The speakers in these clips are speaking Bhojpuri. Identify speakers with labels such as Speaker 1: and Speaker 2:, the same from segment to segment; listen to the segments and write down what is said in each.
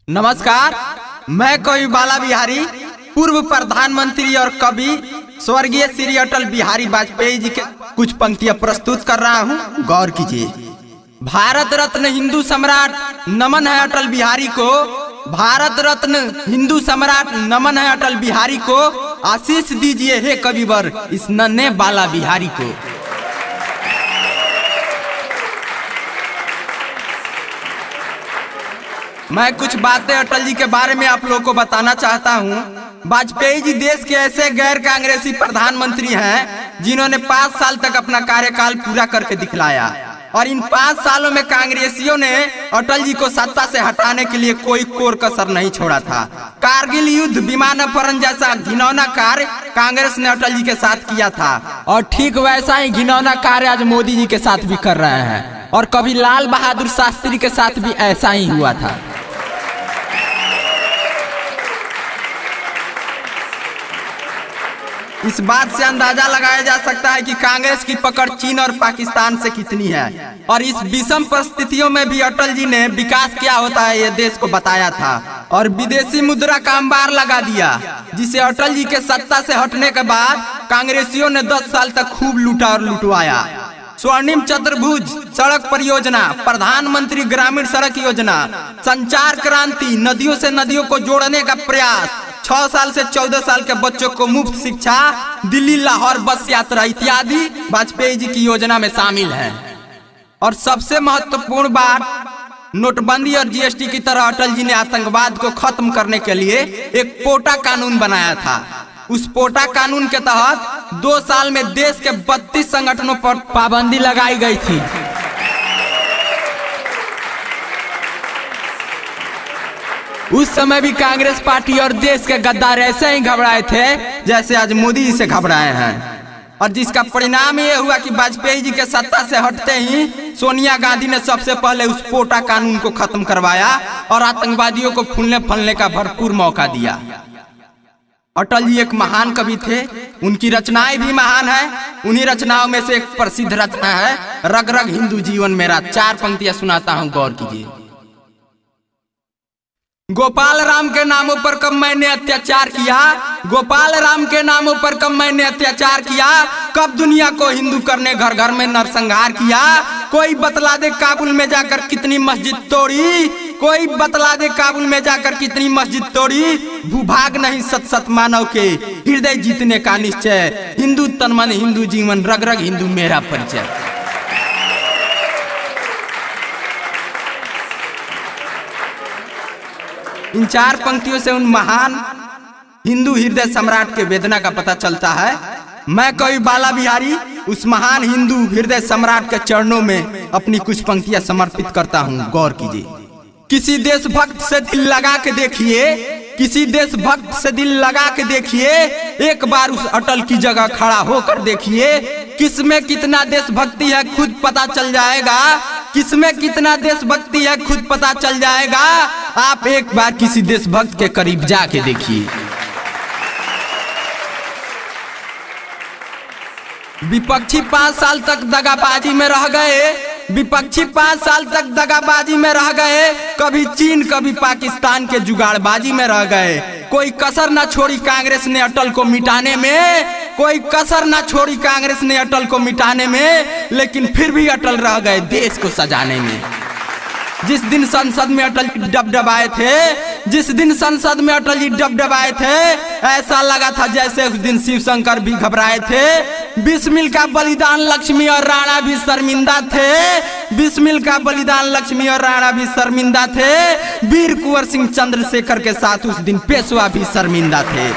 Speaker 1: नमस्कार, मैं कवि बाला बिहारी, पूर्व प्रधानमंत्री और कवि स्वर्गीय श्री अटल बिहारी वाजपेयी जी के कुछ पंक्तियां प्रस्तुत कर रहा हूं, गौर कीजिए। भारत रत्न हिंदू सम्राट नमन है अटल बिहारी को, भारत रत्न हिंदू सम्राट नमन है अटल बिहारी को, आशीष दीजिए हे कविवर इस नन्हे बाला बिहारी को। मैं कुछ बातें अटल जी के बारे में आप लोगों को बताना चाहता हूं। वाजपेयी जी देश के ऐसे गैर कांग्रेसी प्रधानमंत्री हैं जिन्होंने 5 साल तक अपना कार्यकाल पूरा करके दिखलाया, और इन 5 सालों में कांग्रेसियों ने अटल जी को सत्ता से हटाने के लिए कोई कोर कसर नहीं छोड़ा था। कारगिल युद्ध, विमान अपहरण जैसा घिनौना कार्य कांग्रेस ने अटल जी के साथ किया था, और ठीक वैसा ही घिनौना कार्य आज मोदी जी के साथ भी कर रहे हैं, और कभी लाल बहादुर शास्त्री के साथ भी ऐसा ही हुआ था। इस बात से अंदाजा लगाया जा सकता है कि कांग्रेस की पकड़ चीन और पाकिस्तान से कितनी है, और इस विषम परिस्थितियों में भी अटल जी ने विकास क्या होता है ये देश को बताया था, और विदेशी मुद्रा का अंबार लगा दिया, जिसे अटल जी के सत्ता से हटने के बाद कांग्रेसियों ने 10 साल तक खूब लूटा और लुटवाया। स्वर्णिम चतुर्भुज सड़क परियोजना, प्रधानमंत्री ग्रामीण सड़क योजना, संचार क्रांति, नदियों से नदियों को जोड़ने का प्रयास, 6 साल से 14 साल के बच्चों को मुफ्त शिक्षा, दिल्ली लाहौर बस यात्रा इत्यादि वाजपेयी जी की योजना में शामिल है। और सबसे महत्वपूर्ण बात, नोटबंदी और जीएसटी की तरह अटल जी ने आतंकवाद को खत्म करने के लिए एक पोटा कानून बनाया था। उस पोटा कानून के तहत 2 साल में देश के 32 संगठनों पर पाबंदी लगाई गई थी। उस समय भी कांग्रेस पार्टी और देश के गद्दार ऐसे ही घबराए थे जैसे आज मोदी जी से घबराए हैं, और जिसका परिणाम ये हुआ कि वाजपेयी जी के सत्ता से हटते ही सोनिया गांधी ने सबसे पहले उस पोटा कानून को खत्म करवाया और आतंकवादियों को फूलने फलने का भरपूर मौका दिया। अटल जी एक महान कवि थे, उनकी रचनाएं भी महान है। उन्हीं रचनाओं में से एक प्रसिद्ध रचना है रग रग हिंदू जीवन मेरा। 4 पंक्तियां सुनाता हूं, गौर कीजिए। गोपाल राम के नामों पर कब मैंने अत्याचार किया, गोपाल राम के नामों पर कब मैंने अत्याचार किया, कब दुनिया को हिंदू करने घर घर में नरसंहार किया। कोई बतला दे काबुल में जाकर कितनी मस्जिद तोड़ी, कोई बतला दे काबुल में जाकर कितनी मस्जिद तोड़ी। भूभाग नहीं सत सत मानव के हृदय जीतने का निश्चय, हिंदू तन मन हिंदू जीवन रग रग हिंदू मेरा परिचय। इन 4 पंक्तियों से उन महान हिंदू हृदय सम्राट के वेदना का पता चलता है। मैं कवि बाला बिहारी उस महान हिंदू हृदय सम्राट के चरणों में अपनी कुछ पंक्तियां समर्पित करता हूं, गौर कीजिए। किसी देशभक्त से दिल लगा के देखिए, किसी देशभक्त से दिल लगा के देखिए, एक बार उस अटल की जगह खड़ा होकर देखिए। किसमें कितना देशभक्ति है खुद पता चल जाएगा, किसमें कितना देशभक्ति है खुद पता चल जाएगा। आप एक बार किसी देशभक्त के करीब जाके देखिए। विपक्षी 5 साल तक दगाबाजी में रह गए, विपक्षी 5 साल तक दगाबाजी में रह गए, कभी चीन कभी पाकिस्तान के जुगाड़बाजी में रह गए। कोई कसर न छोड़ी कांग्रेस ने अटल को मिटाने में, कोई कसर न छोड़ी कांग्रेस ने अटल को मिटाने में, लेकिन फिर भी अटल रह गए देश को सजाने में। जिस दिन संसद में अटल जी डबडबाए थे, जिस दिन संसद में अटल जी डबडबाए थे, ऐसा लगा था जैसे उस दिन शिव शंकर भी घबराए थे। 20 मील का बलिदान लक्ष्मी और राणा भी शर्मिंदा थे, 20 मील का बलिदान लक्ष्मी और राणा भी शर्मिंदा थे। वीर कुंवर सिंह चंद्रशेखर के साथ उस दिन पेशवा भी शर्मिंदा थे।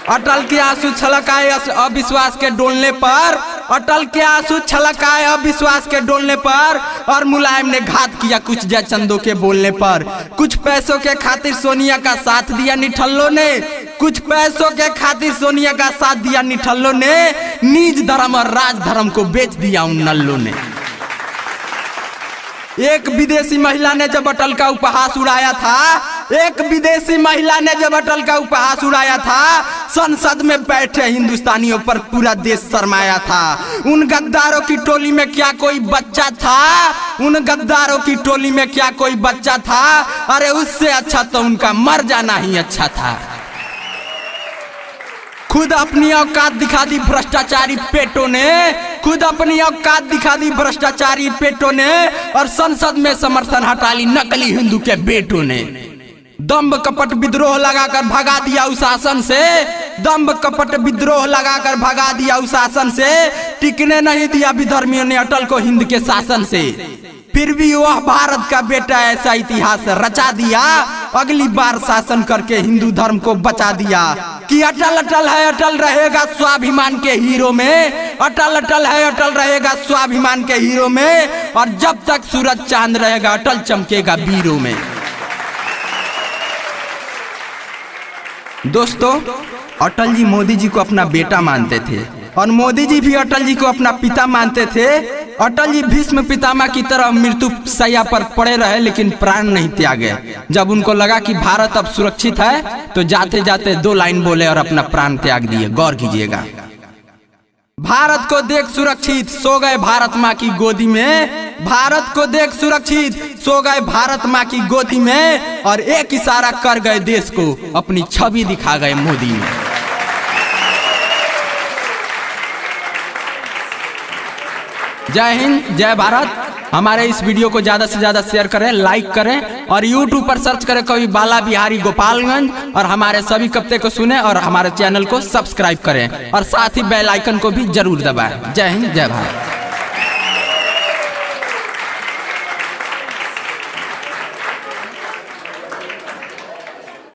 Speaker 1: अटल के आंसू छलकाए अविश्वास के डोलने पर, अटल के आंसू छलकाए अविश्वास के डोलने पर, और मुलायम ने घात किया कुछ जयचंदों के बोलने पर। कुछ पैसों के खातिर सोनिया का साथ दिया निठल्लों ने, कुछ पैसों के खातिर सोनिया का साथ दिया निठल्लों ने, निज धर्म और राज धर्म को बेच दिया उन नल्लों ने। एक विदेशी महिला ने जब अटल का उपहास उड़ाया था, एक विदेशी महिला ने जब अटल का उपहास उड़ाया था, संसद में बैठे हिंदुस्तानियों पर पूरा देश शर्माया था। उन गद्दारों की टोली में क्या कोई बच्चा था? उन गद्दारों की टोली में क्या कोई बच्चा था? अरे उससे अच्छा तो उनका मर जाना ही अच्छा था। खुद अपनी औकात दिखा दी भ्रष्टाचारी पेटों ने, खुद अपनी औकात दिखा दी भ्रष्टाचारी पेटों ने, और संसद में समर्थन हटा ली नकली हिंदू के बेटों ने। दम्भ कपट विद्रोह लगाकर भगा दिया उस शासन से, दम्भ कपट विद्रोह लगाकर भगा दिया उस शासन से। टिकने नहीं दिया विधर्मियों ने अटल को हिंद के शासन से। फिर भी वह भारत का बेटा ऐसा इतिहास रचा दिया, अगली बार शासन करके हिंदू धर्म को बचा दिया कि अटल अटल है अटल रहेगा स्वाभिमान के हीरो में, अटल अटल है अटल रहेगा स्वाभिमान के हीरो में, और जब तक सूरज चांद रहेगा अटल चमकेगा वीरों में। दोस्तों, अटल जी मोदी जी को अपना बेटा मानते थे और मोदी जी भी अटल जी को अपना पिता मानते थे। अटल जी भीष्म पितामह की तरह मृत्यु शैया पर पड़े रहे लेकिन प्राण नहीं त्यागे। जब उनको लगा कि भारत अब सुरक्षित है तो जाते जाते 2 लाइन बोले और अपना प्राण त्याग दिए। गौर कीजिएगा, भारत को देख सुरक्षित सो गए भारत माँ की गोदी में, भारत को देख सुरक्षित सो गए भारत माँ की गोदी में, और एक इशारा कर गए देश को, अपनी छवि दिखा गए मोदी में। जय हिंद, जय भारत। हमारे इस वीडियो को ज्यादा से ज्यादा शेयर करें, लाइक करें, और YouTube पर सर्च करें कवि बाला बिहारी गोपालगंज, और हमारे सभी कविता को सुने और हमारे चैनल को सब्सक्राइब करें, और साथ ही बेल आइकन को भी जरूर दबाएं। जय हिंद, जय भारत।